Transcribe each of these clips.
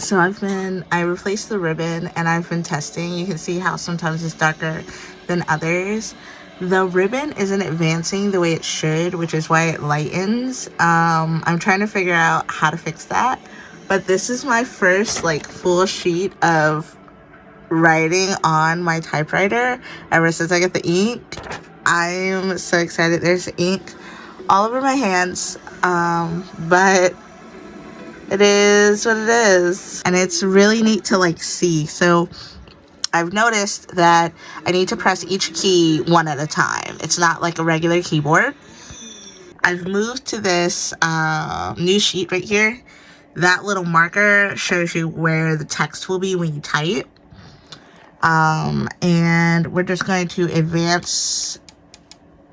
So I replaced the ribbon and I've been testing. You can see how sometimes it's darker than others. The ribbon isn't advancing the way it should, which is why it lightens. I'm trying to figure out how to fix that. But this is my first like full sheet of writing on my typewriter ever since I got the ink. I'm so excited. There's ink all over my hands, but it is what it is, and it's really neat to like see. So I've noticed that I need to press each key one at a time. It's not like a regular keyboard. I've moved to this new sheet right here. That little marker shows you where the text will be when you type. And we're just going to advance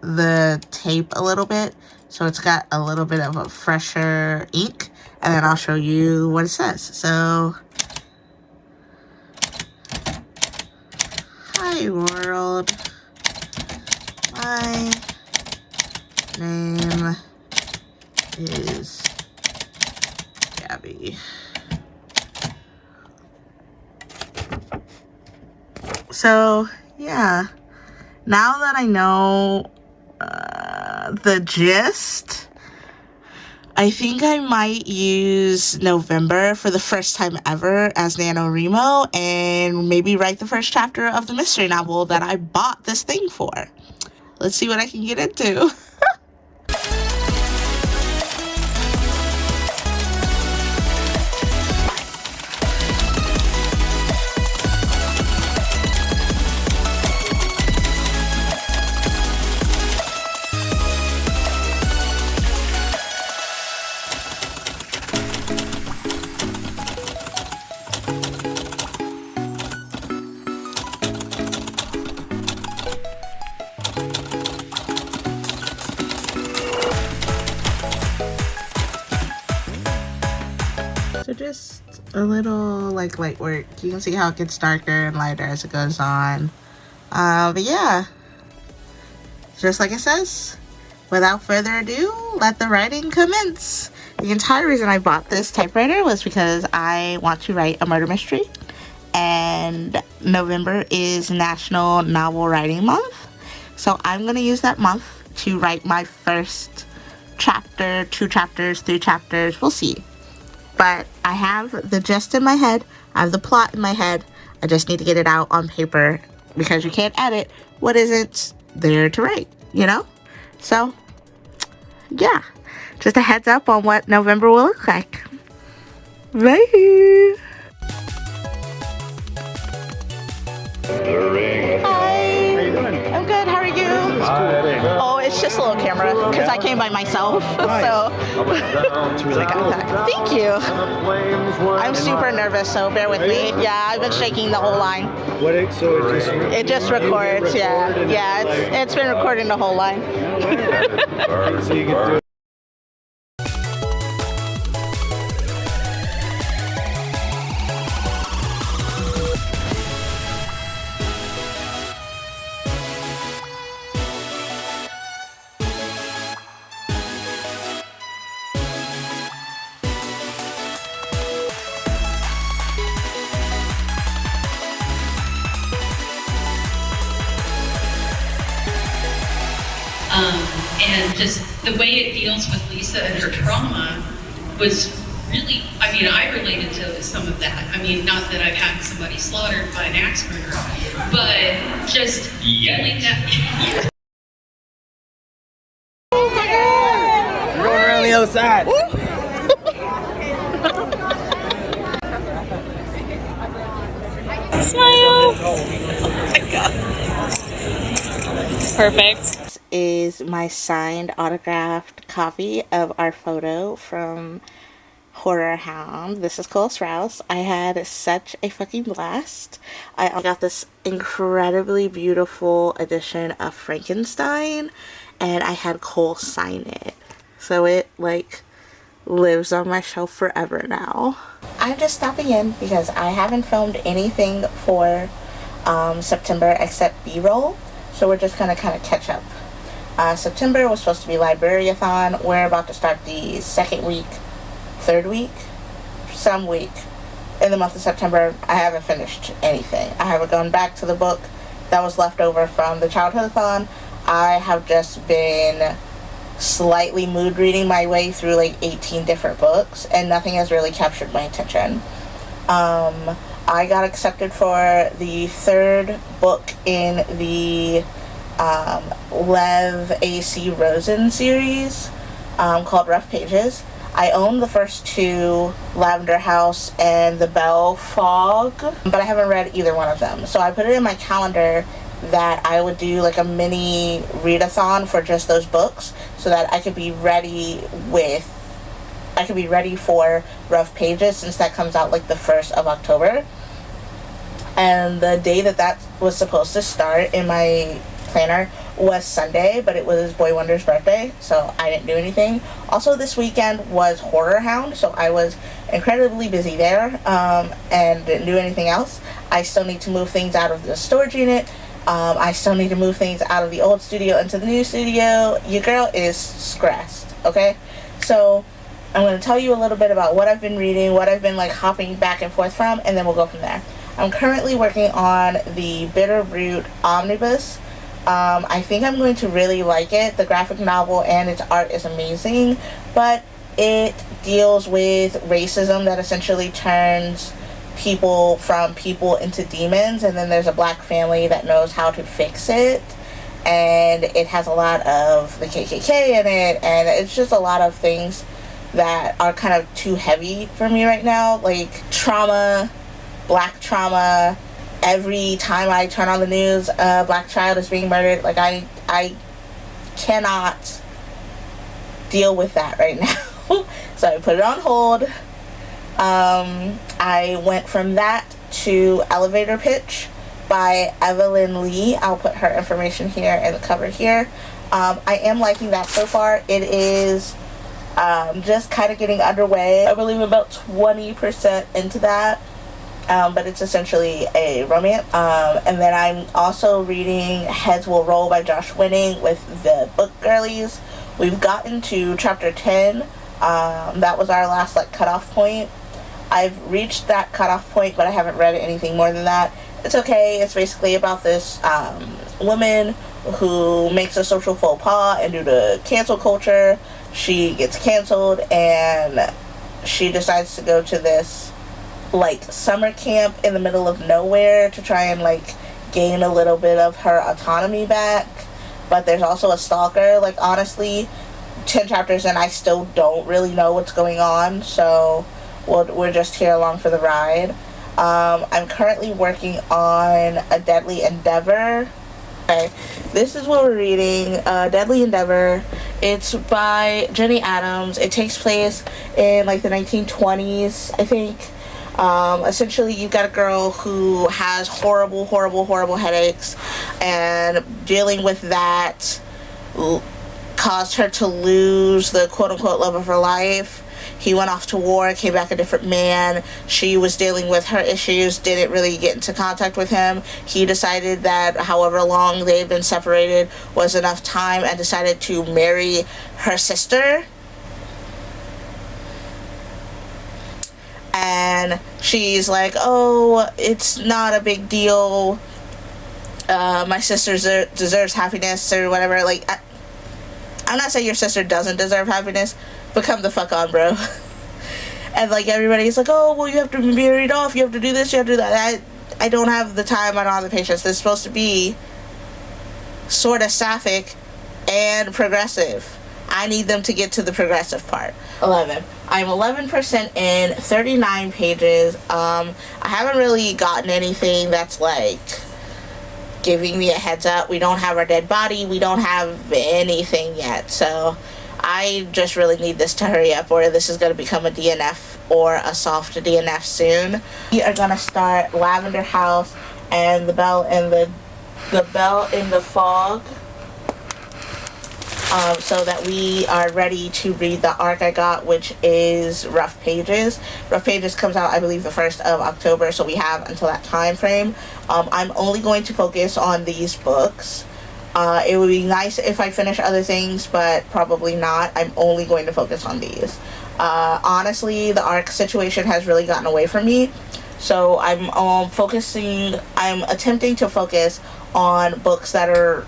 the tape a little bit so it's got a little bit of a fresher ink, and then I'll show you what it says. So, hi world, my name is Gabby. So yeah, now that I know the gist, I think I might use November for the first time ever as NaNoWriMo and maybe write the first chapter of the mystery novel that I bought this thing for. Let's see what I can get into. So just a little like light work. You can see how it gets darker and lighter as it goes on. But yeah, just like it says, without further ado, let the writing commence. The entire reason I bought this typewriter was because I want to write a murder mystery, and November is National Novel Writing Month. So I'm gonna use that month to write my first chapter, 2 chapters, 3 chapters, we'll see. But I have the gist in my head, I have the plot in my head, I just need to get it out on paper because you can't edit what isn't there to write, you know? So, yeah, just a heads up on what November will look like. Bye! Hi! How you doing? I'm good, how are you? Oh, it's just a little camera because I came by myself. Nice. So It's really cool. thank you. I'm super nervous, so bear with me. Yeah, I've been shaking the whole line. It just records. Yeah, it's been recording the whole line. So you can do it. And just the way it deals with Lisa and her trauma was really, I mean, I related to some of that. I mean, not that I've had somebody slaughtered by an axe murderer, but just feeling that. Oh my God! You're going around the other side. Smile! Oh my God. Perfect. This is my signed autographed copy of our photo from Horror Hound. This is Cole Sprouse. I had such a fucking blast. I got this incredibly beautiful edition of Frankenstein, and I had Cole sign it. So it like lives on my shelf forever now. I'm just stopping in because I haven't filmed anything for September except B-roll. So we're just gonna kind of catch up. September was supposed to be Library-a-thon. We're about to start the second week, third week, some week in the month of September, I haven't finished anything. I haven't gone back to the book that was left over from the childhood-a-thon. I have just been slightly mood reading my way through like 18 different books, and nothing has really captured my attention. I got accepted for the third book in the Lev A.C. Rosen series called Rough Pages. I own the first two, Lavender House and The Bell Fog, but I haven't read either one of them. So I put it in my calendar that I would do like a mini readathon for just those books so that I could be ready for Rough Pages, since that comes out like the 1st of October. And the day that was supposed to start in my planner was Sunday, but it was Boy Wonder's birthday, so I didn't do anything. Also, this weekend was Horror Hound, so I was incredibly busy there, and didn't do anything else. I still need to move things out of the storage unit. I still need to move things out of the old studio into the new studio. Your girl is stressed, okay? So I'm going to tell you a little bit about what I've been reading, what I've been like hopping back and forth from, and then we'll go from there. I'm currently working on the Bitterroot Omnibus. I think I'm going to really like it. The graphic novel and its art is amazing, but it deals with racism that essentially turns people into demons, and then there's a black family that knows how to fix it, and it has a lot of the KKK in it, and it's just a lot of things that are kind of too heavy for me right now, like trauma, black trauma. Every time I turn on the news, a black child is being murdered. Like, I cannot deal with that right now. So I put it on hold. I went from that to Elevator Pitch by Evelyn Lee. I'll put her information here and the cover here. I am liking that so far. It is just kind of getting underway. I believe about 20% into that. But it's essentially a romance. And then I'm also reading Heads Will Roll by Josh Winning with the Book Girlies. We've gotten to chapter 10. That was our last cutoff point. I've reached that cutoff point, but I haven't read anything more than that. It's okay. It's basically about this woman who makes a social faux pas, and due to cancel culture, she gets canceled, and she decides to go to this summer camp in the middle of nowhere to try and gain a little bit of her autonomy back. But there's also a stalker. Honestly, 10 chapters in, I still don't really know what's going on, so we're just here along for the ride. I'm currently working on A Deadly Endeavor. Okay, this is what we're reading. Deadly Endeavor. It's by Jenny Adams. It takes place in the 1920s, I think. Essentially, you've got a girl who has horrible headaches, and dealing with that caused her to lose the quote-unquote love of her life. He went off to war, came back a different man. She was dealing with her issues, didn't really get into contact with him. He decided that however long they'd been separated was enough time, and decided to marry her sister. And she's like, oh, it's not a big deal. My sister deserves happiness or whatever. I'm not saying your sister doesn't deserve happiness, but come the fuck on, bro. And everybody's like, oh, well, you have to be married off. You have to do this. You have to do that. I don't have the time. I don't have the patience. This is supposed to be sort of sapphic and progressive. I need them to get to the progressive part. 11. I'm 11% in, 39 pages. I haven't really gotten anything that's giving me a heads up. We don't have our dead body. We don't have anything yet. So I just really need this to hurry up, or this is going to become a DNF or a soft DNF soon. We are going to start Lavender House and the Bell in the Fog. So that we are ready to read the arc I got, which is Rough Pages. Rough Pages comes out, I believe, the 1st of October, so we have until that time frame. I'm only going to focus on these books. It would be nice if I finish other things, but probably not. I'm only going to focus on these. Honestly, the arc situation has really gotten away from me. So I'm attempting to focus on books that are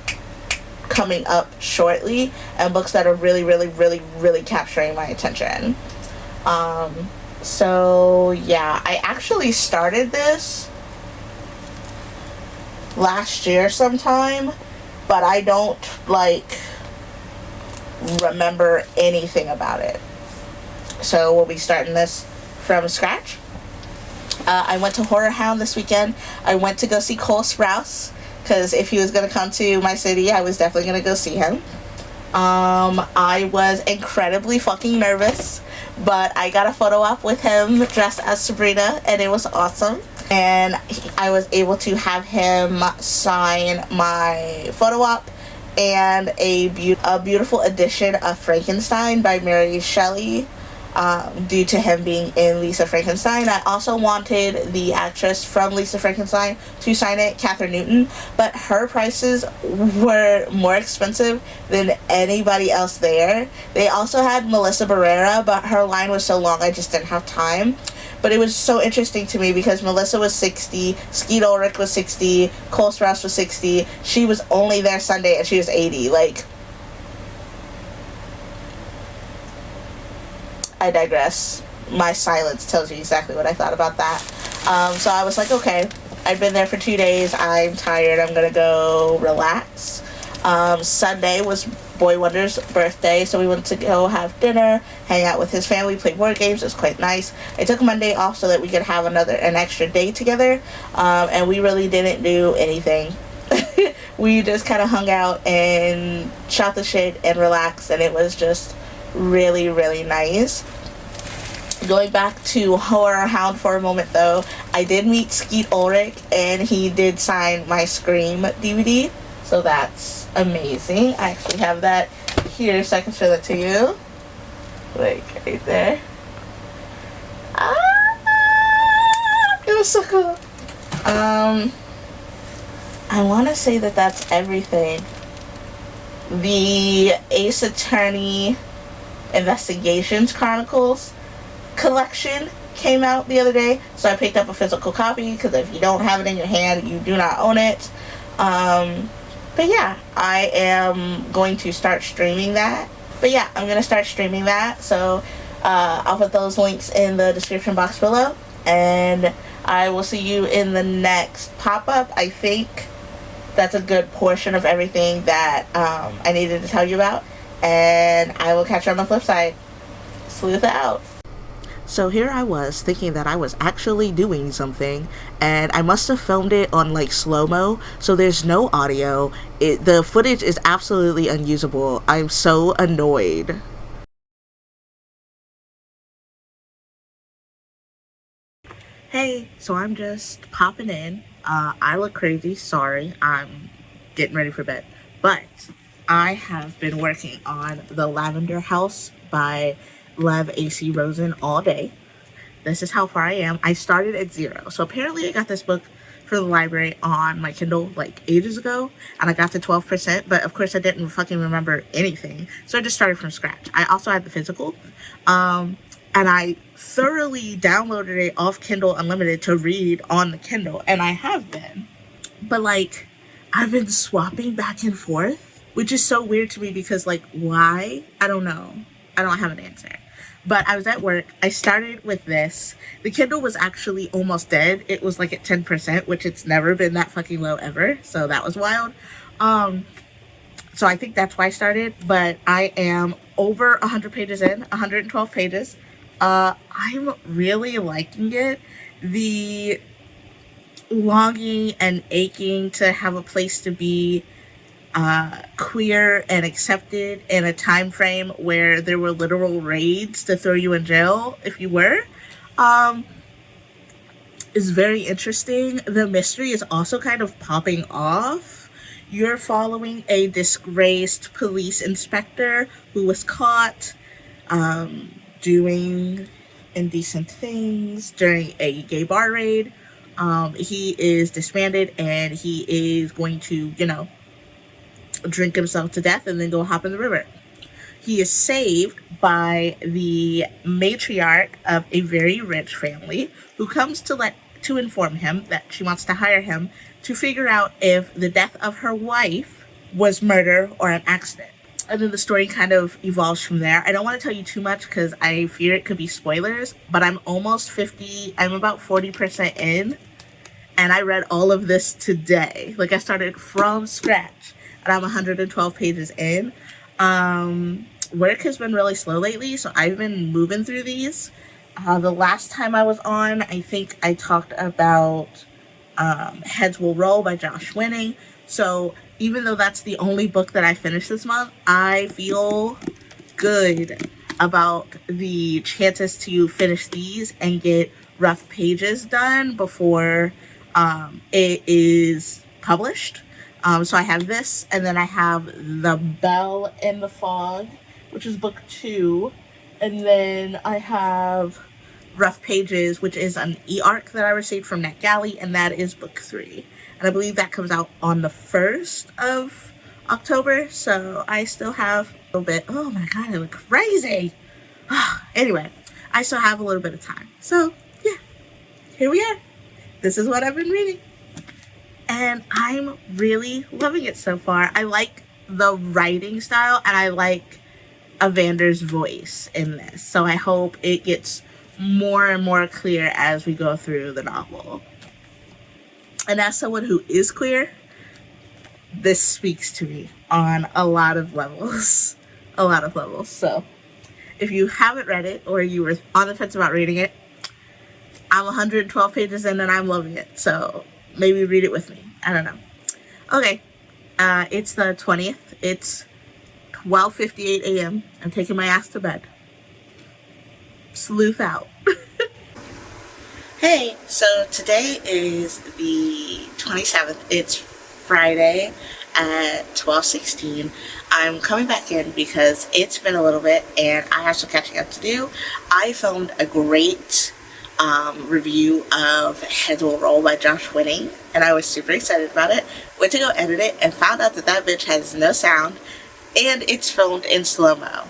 coming up shortly and books that are really, really, really, really capturing my attention. So yeah, I actually started this last year sometime, but I don't remember anything about it. So we'll be starting this from scratch. I went to Horror Hound this weekend. I went to go see Cole Sprouse, because if he was going to come to my city, I was definitely going to go see him. I was incredibly fucking nervous, but I got a photo op with him dressed as Sabrina, and it was awesome. And I was able to have him sign my photo op and a beautiful edition of Frankenstein by Mary Shelley, due to him being in Lisa Frankenstein. I also wanted the actress from Lisa Frankenstein to sign it, Katherine Newton, but her prices were more expensive than anybody else there. They also had Melissa Barrera, but her line was so long I just didn't have time. But it was so interesting to me because Melissa was 60, Skeet Ulrich was 60, Cole Sprouse was 60. She was only there Sunday and she was 80. I digress. My silence tells you exactly what I thought about that. So I was like, okay, I've been there for 2 days. I'm tired. I'm going to go relax. Sunday was Boy Wonder's birthday, so we went to go have dinner, hang out with his family, play board games. It was quite nice. I took Monday off so that we could have an extra day together, and we really didn't do anything. We just kind of hung out and shot the shit and relaxed, and it was just really, really nice. Going back to Horror Hound for a moment though, I did meet Skeet Ulrich and he did sign my Scream DVD, so that's amazing. I actually have that here so I can show that to you, right there. It was so cool. I want to say that that's everything. The Ace Attorney Investigations Chronicles collection came out the other day, so I picked up a physical copy because if you don't have it in your hand, you do not own it. But yeah, I am going to start streaming that. So I'll put those links in the description box below, and I will see you in the next pop-up. I think that's a good portion of everything that I needed to tell you about, and I will catch you on the flip side. Sleuth out. So here I was thinking that I was actually doing something, and I must have filmed it on slow-mo, so there's no audio. The footage is absolutely unusable. I'm so annoyed. Hey, so I'm just popping in. I look crazy, sorry. I'm getting ready for bed. But I have been working on The Lavender House by Lev A.C. Rosen all day. This is how far I am. I started at 0. So apparently I got this book for the library on my Kindle ages ago, and I got to 12%, but of course I didn't fucking remember anything. So I just started from scratch. I also had the physical, and I thoroughly downloaded it off Kindle Unlimited to read on the Kindle, and I have been. But I've been swapping back and forth, which is so weird to me because why? I don't know. I don't have an answer. But I was at work. I started with this. The Kindle was actually almost dead. It was at 10%, which it's never been that fucking low ever. So that was wild. So I think that's why I started. But I am over 100 pages in, 112 pages. I'm really liking it. The longing and aching to have a place to be queer and accepted in a time frame where there were literal raids to throw you in jail if you were, is very interesting. The mystery is also kind of popping off. You're following a disgraced police inspector who was caught doing indecent things during a gay bar raid. He is disbanded and he is going to, drink himself to death and then go hop in the river. He is saved by the matriarch of a very rich family who comes to let to inform him that she wants to hire him to figure out if the death of her wife was murder or an accident. And then the story kind of evolves from there. I don't want to tell you too much because I fear it could be spoilers, but I'm almost 50, I'm about 40% in, and I read all of this today. Like, I started from scratch, and I'm 112 pages in. Work has been really slow lately, so I've been moving through these. The last time I was on, I think I talked about Heads Will Roll by Josh Winning. So even though that's the only book that I finished this month, I feel good about the chances to finish these and get rough pages done before it is published. So I have this, and then I have The Bell in the Fog, which is book 2. And then I have Rough Pages, which is an e-arc that I received from NetGalley, and that is book 3. And I believe that comes out on the 1st of October, so I still have a little bit. Oh my god, I look crazy! Anyway, I still have a little bit of time. So, yeah, here we are. This is what I've been reading. And I'm really loving it so far. I like the writing style, and I like Evander's voice in this. So I hope it gets more and more clear as we go through the novel. And as someone who is queer, this speaks to me on a lot of levels. A lot of levels. So if you haven't read it, or you were on the fence about reading it, I'm 112 pages in and I'm loving it. So maybe read it with me. I don't know. Okay. It's the 20th. It's 12:58 a.m. I'm taking my ass to bed. Sleuth out. Hey, so today is the 27th. It's Friday at 12:16. I'm coming back in because it's been a little bit and I have some catching up to do. I filmed a great review of Heads Will Roll by Josh Winning, and I was super excited about it. Went to go edit it and found out that that bitch has no sound, and it's filmed in slow-mo.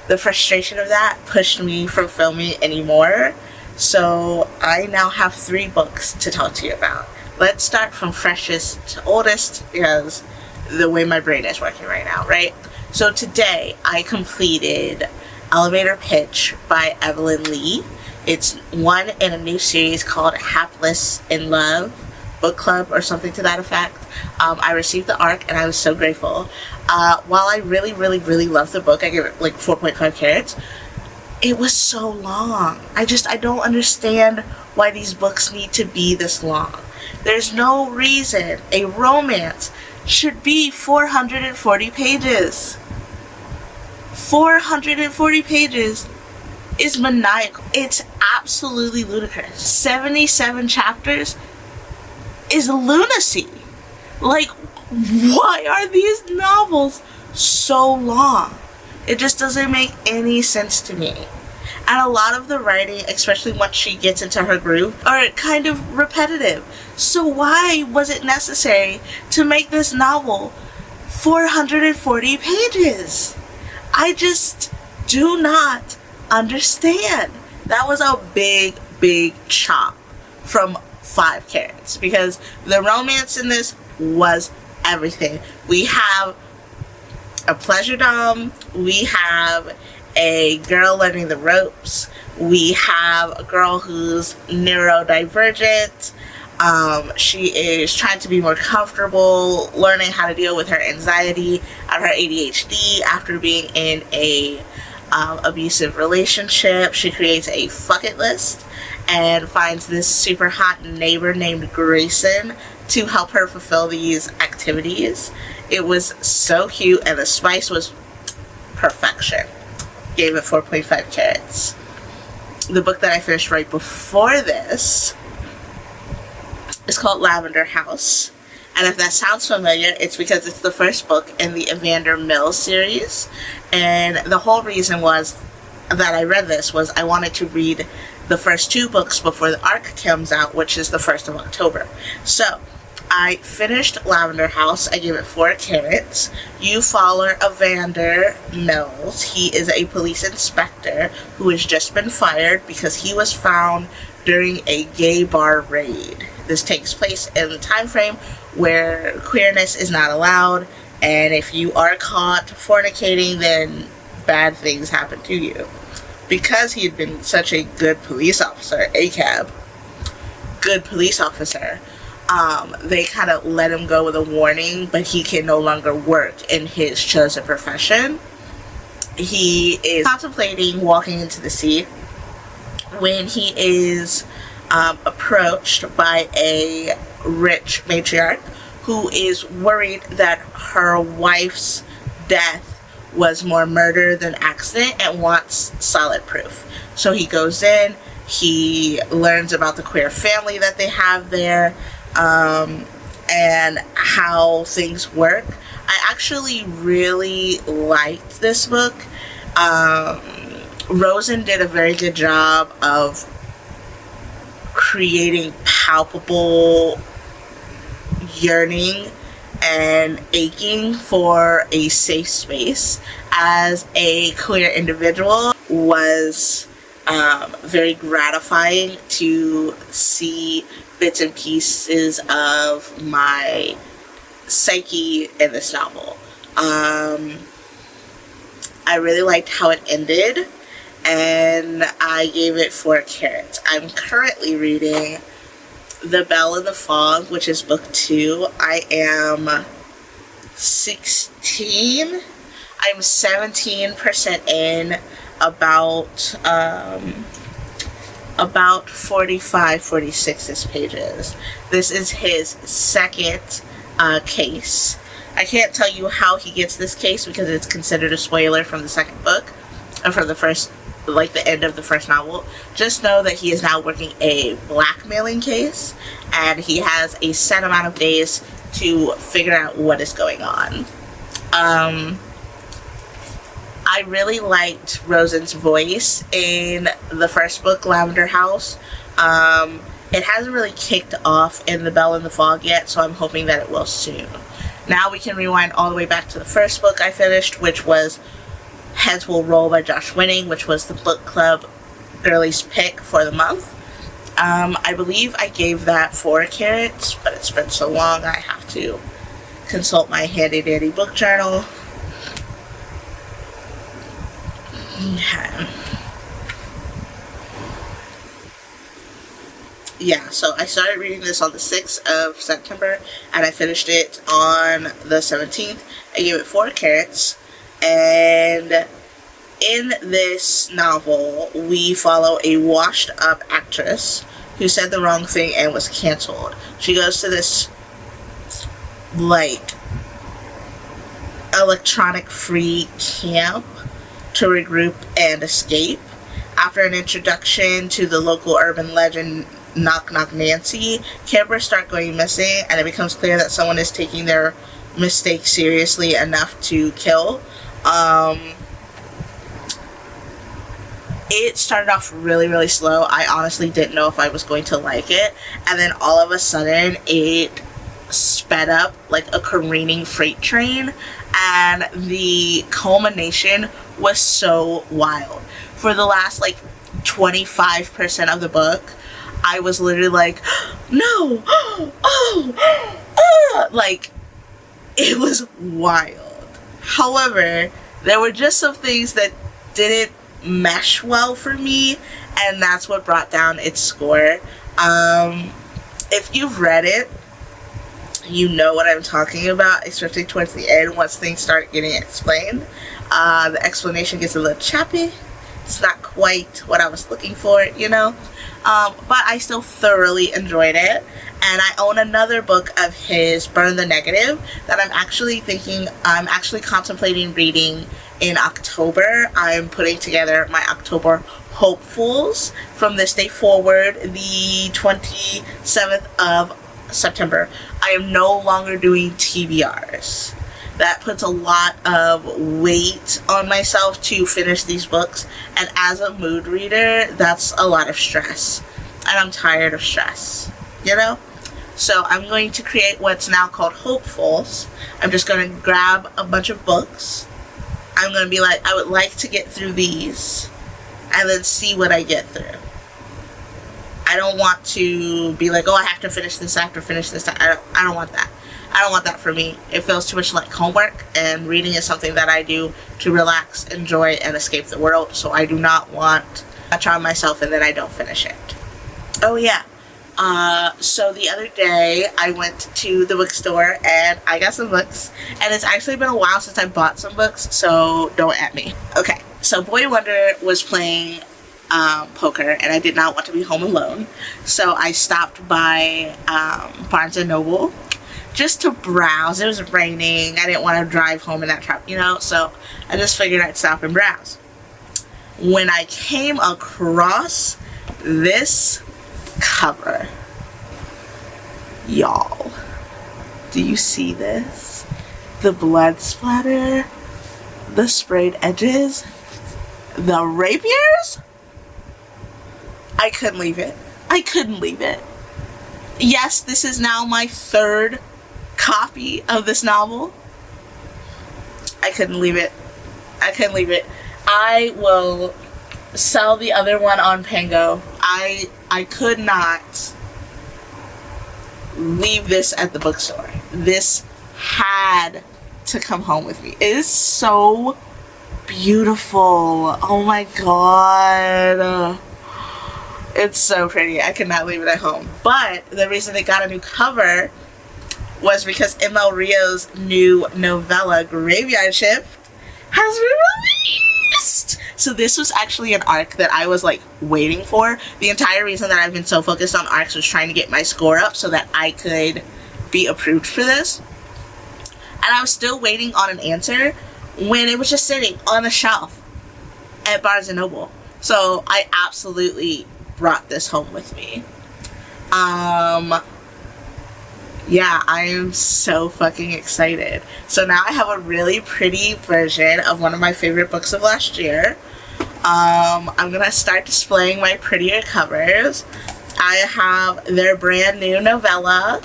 The frustration of that pushed me from filming anymore, so I now have 3 books to talk to you about. Let's start from freshest to oldest, because the way my brain is working right now, right? So today I completed Elevator Pitch by Evelyn Lee. It's one in a new series called Hapless in Love Book Club, or something to that effect. I received the ARC and I was so grateful. While I really loved the book, I gave it like 4.5 carats. It was so long. I don't understand why these books need to be this long. There's no reason a romance should be 440 pages. 440 pages is maniacal. It's absolutely ludicrous. 77 chapters is lunacy. Like, why are these novels so long? It just doesn't make any sense to me. And a lot of the writing, especially once she gets into her groove, are kind of repetitive. So why was it necessary to make this novel 440 pages? I just do not understand. That was a big chop from 5 carats, because the romance in this was everything. We have a pleasure dom, we have a girl learning the ropes, we have a girl who's neurodivergent. She is trying to be more comfortable learning how to deal with her anxiety and her ADHD after being in a abusive relationship. She creates a fuck it list and finds this super hot neighbor named Grayson to help her fulfill these activities. It was so cute, and the spice was perfection. Gave it 4.5 carats. The book that I finished right before this is called Lavender House. And if that sounds familiar, it's because it's the first book in the Evander Mills series. And the whole reason was that I read this was I wanted to read the first 2 books before the ARC comes out, which is the 1st of October. So I finished Lavender House. I gave it 4 carrots. You follow Evander Mills. He is a police inspector who has just been fired because he was found during a gay bar raid. This takes place in the time frame where queerness is not allowed, and if you are caught fornicating, then bad things happen to you. Because he had been such a good police officer, ACAB, good police officer, they kind of let him go with a warning, but he can no longer work in his chosen profession. He is contemplating walking into the sea when he is approached by a rich matriarch who is worried that her wife's death was more murder than accident and wants solid proof. So he goes in, he learns about the queer family that they have there, and how things work. I actually really liked this book. Rosen did a very good job of creating palpable yearning and aching for a safe space as a queer individual. Was very gratifying to see bits and pieces of my psyche in this novel. I really liked how it ended, and I gave it 4 carrots. I'm currently reading The Bell in the Fog, which is book 2. I am 16. I'm 17% in, about 45, 46 pages. This is his second case. I can't tell you how he gets this case because it's considered a spoiler from the second book, or from the first, like the end of the first novel. Just know that he is now working a blackmailing case, and he has a set amount of days to figure out what is going on. I really liked Rosen's voice in the first book, Lavender House. It hasn't really kicked off in The Bell in the Fog yet, so I'm hoping that it will soon. Now we can rewind all the way back to the first book I finished, which was Heads Will Roll by Josh Winning, which was the book club girlies pick for the month. I believe I gave that 4 carrots, but it's been so long I have to consult my handy dandy book journal. Okay. Yeah, so I started reading this on the 6th of September, and I finished it on the 17th. I gave it 4 carrots, and in this novel, we follow a washed-up actress who said the wrong thing and was canceled. She goes to this, like, electronic-free camp to regroup and escape. After an introduction to the local urban legend Knock Knock Nancy, campers start going missing, and it becomes clear that someone is taking their mistake seriously enough to kill. It started off really, really slow. I honestly didn't know if I was going to like it, and then all of a sudden it sped up like a careening freight train, and the culmination was so wild. For the last like 25% of the book, I was literally like, no, like, it was wild. However, there were just some things that didn't mesh well for me, and that's what brought down its score. If you've read it, you know what I'm talking about, especially towards the end once things start getting explained. The explanation gets a little choppy. It's not quite what I was looking for, you know? But I still thoroughly enjoyed it. And I own another book of his, Burn the Negative, that I'm actually contemplating reading in October. I'm putting together my October hopefuls from this day forward, the 27th of September. I am no longer doing TBRs. That puts a lot of weight on myself to finish these books, and as a mood reader, that's a lot of stress, and I'm tired of stress, you know? So I'm going to create what's now called hopefuls. I'm just going to grab a bunch of books. I'm going to be like, I would like to get through these and then see what I get through. I don't want to be like, oh, I have to finish this, I have to finish this. I don't want that. I don't want that for me. It feels too much like homework, and reading is something that I do to relax, enjoy, and escape the world. So I do not want to try myself and then I don't finish it. Oh yeah. So the other day I went to the bookstore and I got some books, and it's actually been a while since I bought some books, so don't at me. Okay, so Boy Wonder was playing poker, and I did not want to be home alone, so I stopped by Barnes & Noble just to browse. It was raining. I didn't want to drive home in that traffic, you know, so I just figured I'd stop and browse. When I came across this cover, y'all, do you see this? The blood splatter, the sprayed edges, the rapiers? I couldn't leave it. I couldn't leave it. Yes, this is now my third copy of this novel. I couldn't leave it. I couldn't leave it. I will sell the other one on Pango. I could not leave this at the bookstore. This had to come home with me. It is so beautiful. Oh my god. It's so pretty. I could not leave it at home. But the reason it got a new cover was because ML Rio's new novella, Graveyard Shift, has been released. So this was actually an arc that I was like waiting for. The entire reason that I've been so focused on arcs was trying to get my score up so that I could be approved for this. And I was still waiting on an answer when it was just sitting on a shelf at Barnes & Noble. So I absolutely brought this home with me. Yeah, I am so fucking excited. So now I have a really pretty version of one of my favorite books of last year. I'm gonna start displaying my prettier covers. I have their brand new novella,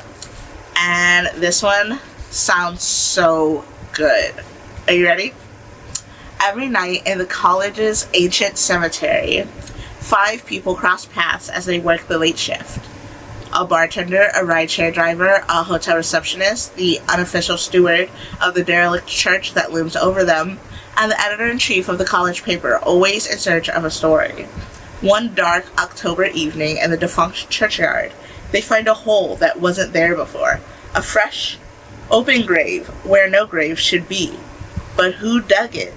and this one sounds so good. Are you ready? Every night in the college's ancient cemetery, 5 people cross paths as they work the late shift. A bartender, a rideshare driver, a hotel receptionist, the unofficial steward of the derelict church that looms over them, and the editor-in-chief of the college paper, always in search of a story. One dark October evening in the defunct churchyard, they find a hole that wasn't there before. A fresh, open grave where no grave should be. But who dug it?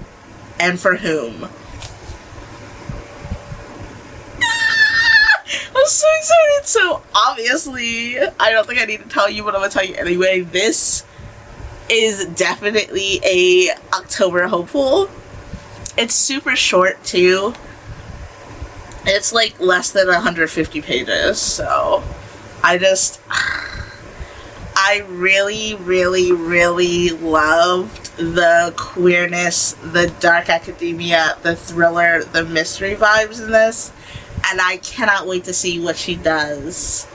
And for whom? I'm so excited. So obviously, I don't think I need to tell you, but I'm gonna tell you anyway. This is definitely a October hopeful. It's super short too. It's like less than 150 pages. So I really, really, really loved the queerness, the dark academia, the thriller, the mystery vibes in this. And I cannot wait to see what she does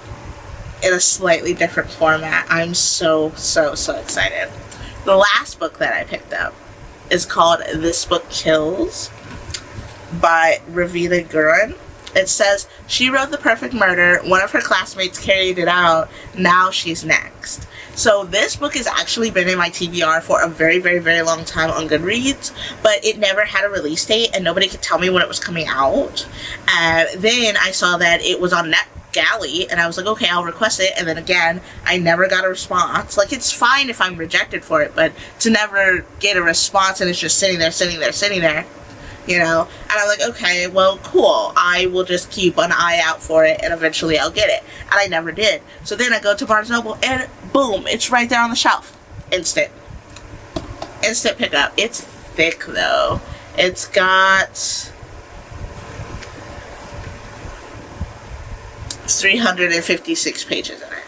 in a slightly different format. I'm so, so, so excited. The last book that I picked up is called This Book Kills by Ravina Gurin. It says, she wrote The Perfect Murder, one of her classmates carried it out, now she's next. So this book has actually been in my TBR for a very, very, very long time on Goodreads, but it never had a release date and nobody could tell me when it was coming out. And then I saw that it was on NetGalley and I was like, okay, I'll request it. And then again, I never got a response. Like, it's fine if I'm rejected for it, but to never get a response and it's just sitting there, you know? And I'm like, okay, well, cool. I will just keep an eye out for it and eventually I'll get it. And I never did. So then I go to Barnes & Noble and boom, it's right there on the shelf. Instant pickup. It's thick though. It's got 356 pages in it.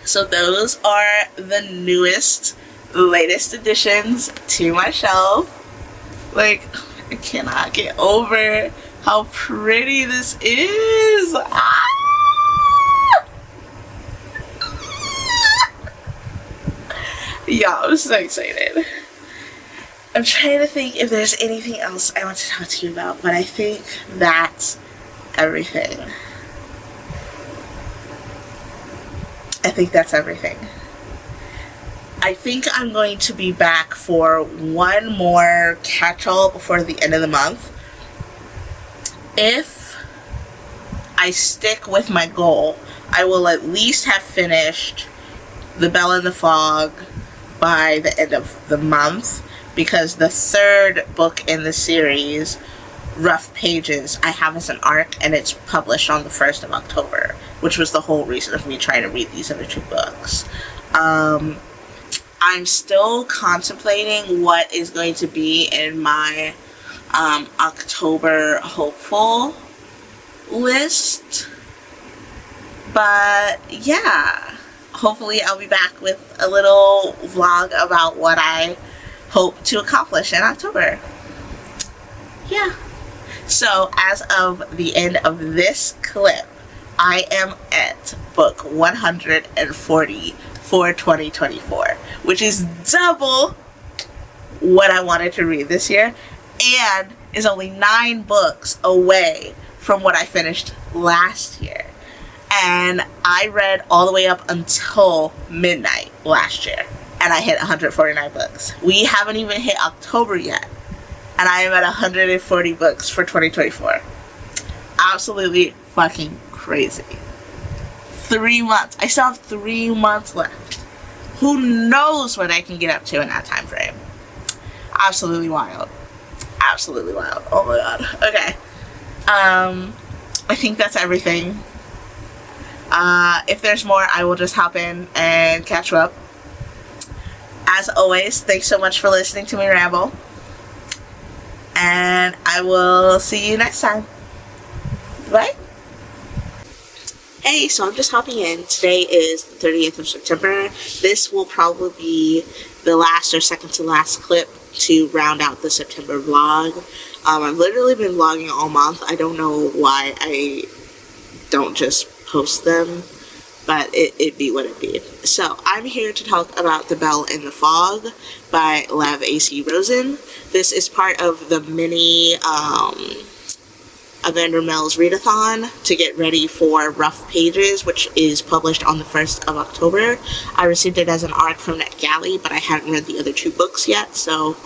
So those are the newest, latest additions to my shelf. Like, I cannot get over how pretty this is. Ah! Yeah, I'm so excited. I'm trying to think if there's anything else I want to talk to you about, but I think that's everything. I think that's everything. I think I'm going to be back for one more catch-all before the end of the month. If I stick with my goal, I will at least have finished The Bell in the Fog by the end of the month, because the third book in the series, Rough Pages, I have as an arc, and it's published on the 1st of October, which was the whole reason of me trying to read these other two books. I'm still contemplating what is going to be in my October hopeful list. But yeah, hopefully I'll be back with a little vlog about what I hope to accomplish in October. Yeah. So as of the end of this clip, I am at book 140 for 2024, which is double what I wanted to read this year, and is only 9 books away from what I finished last year. And I read all the way up until midnight last year, and I hit 149 books. We haven't even hit October yet, and I am at 140 books for 2024. Absolutely fucking crazy. 3 months. I still have 3 months left. Who knows what I can get up to in that time frame? Absolutely wild. Absolutely wild. Oh my god. Okay. I think that's everything. If there's more, I will just hop in and catch you up. As always, thanks so much for listening to me ramble. And I will see you next time. Bye. Hey, so I'm just hopping in. Today is the 30th of September. This will probably be the last or second to last clip to round out the September vlog. I've literally been vlogging all month. I don't know why I don't just post them, but it be what it be. So I'm here to talk about The Bell in the Fog by Lev A.C. Rosen. This is part of the mini Evander Mills readathon to get ready for Rough Pages, which is published on the 1st of October. I received it as an arc from NetGalley, but I hadn't read the other 2 books yet, so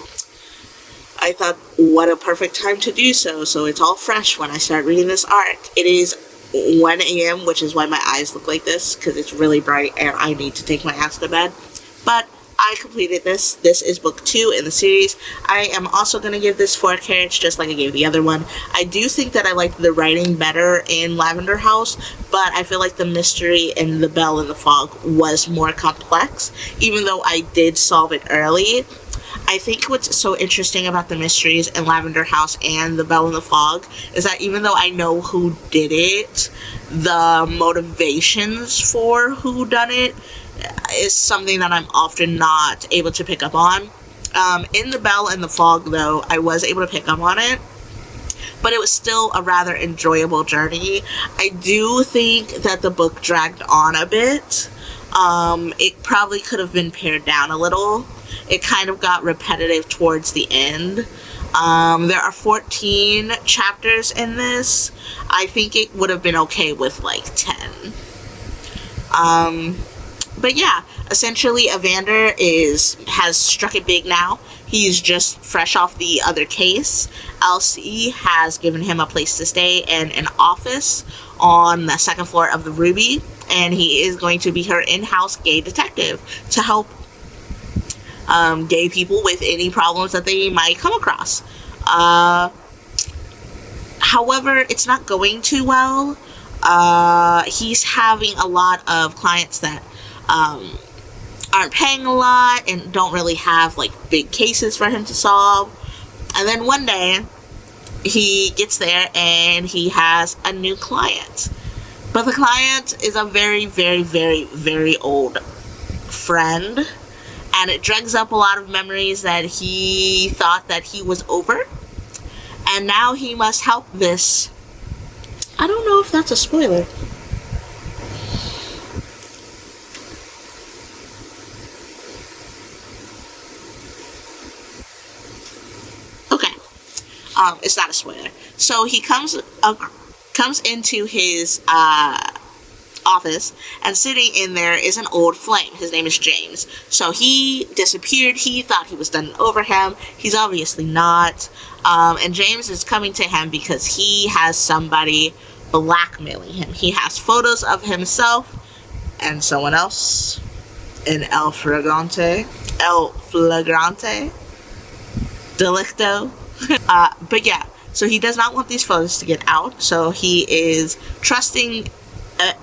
I thought, what a perfect time to do so. So it's all fresh when I start reading this arc. It is 1 a.m., which is why my eyes look like this, because it's really bright and I need to take my ass to bed. But I completed this. This is book 2 in the series. I am also going to give this 4 carats, just like I gave the other one. I do think that I liked the writing better in Lavender House, but I feel like the mystery in The Bell in the Fog was more complex, even though I did solve it early. I think what's so interesting about the mysteries in Lavender House and The Bell in the Fog is that even though I know who did it, the motivations for who done it is something that I'm often not able to pick up on. In The Bell in the Fog, though, I was able to pick up on it, but it was still a rather enjoyable journey. I do think that the book dragged on a bit. It probably could have been pared down a little. It kind of got repetitive towards the end. There are 14 chapters in this. I think it would have been okay with like 10. But yeah, essentially Evander has struck it big now. He's just fresh off the other case. Elsie has given him a place to stay and an office on the 2nd floor of the Ruby, and he is going to be her in-house gay detective to help gay people with any problems that they might come across. However, it's not going too well. He's having a lot of clients that aren't paying a lot and don't really have like big cases for him to solve. And then one day he gets there and he has a new client, but the client is a very, very, very, very old friend, and it drags up a lot of memories that he thought that he was over, and now he must help this. I don't know if that's a spoiler. It's not a spoiler. So he comes into his office, and sitting in there is an old flame. His name is James. So he disappeared. He thought he was done over him. He's obviously not. And James is coming to him because he has somebody blackmailing him. He has photos of himself and someone else in El Flagrante Delicto. But yeah, so he does not want these photos to get out, so he is trusting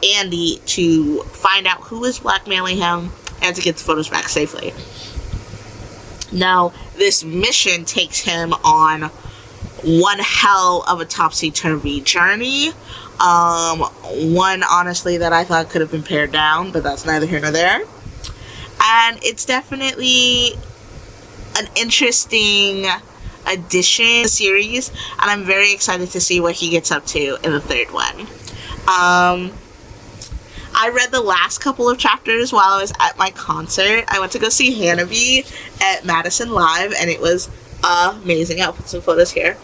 Andy to find out who is blackmailing him and to get the photos back safely. Now, this mission takes him on one hell of a topsy-turvy journey. One, honestly, that I thought could have been pared down, but that's neither here nor there. And it's definitely an interesting addition to the series, and I'm very excited to see what he gets up to in the third one. I read the last couple of chapters while I was at my concert. I went to go see Hannibal at Madison Live, and it was amazing. I'll put some photos here.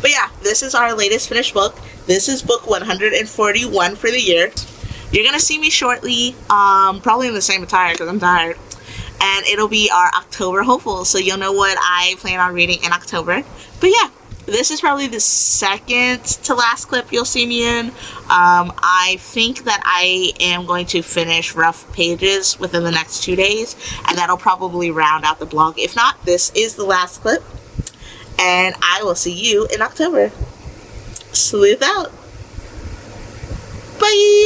But yeah, this is our latest finished book. This is book 141 for the year. You're gonna see me shortly, probably in the same attire because I'm tired. And it'll be our October hopeful, so you'll know what I plan on reading in October. But yeah, this is probably the second to last clip you'll see me in. I think that I am going to finish Rough Pages within the next 2 days, and that'll probably round out the blog. If not, this is the last clip, and I will see you in October. Sleuth out. Bye!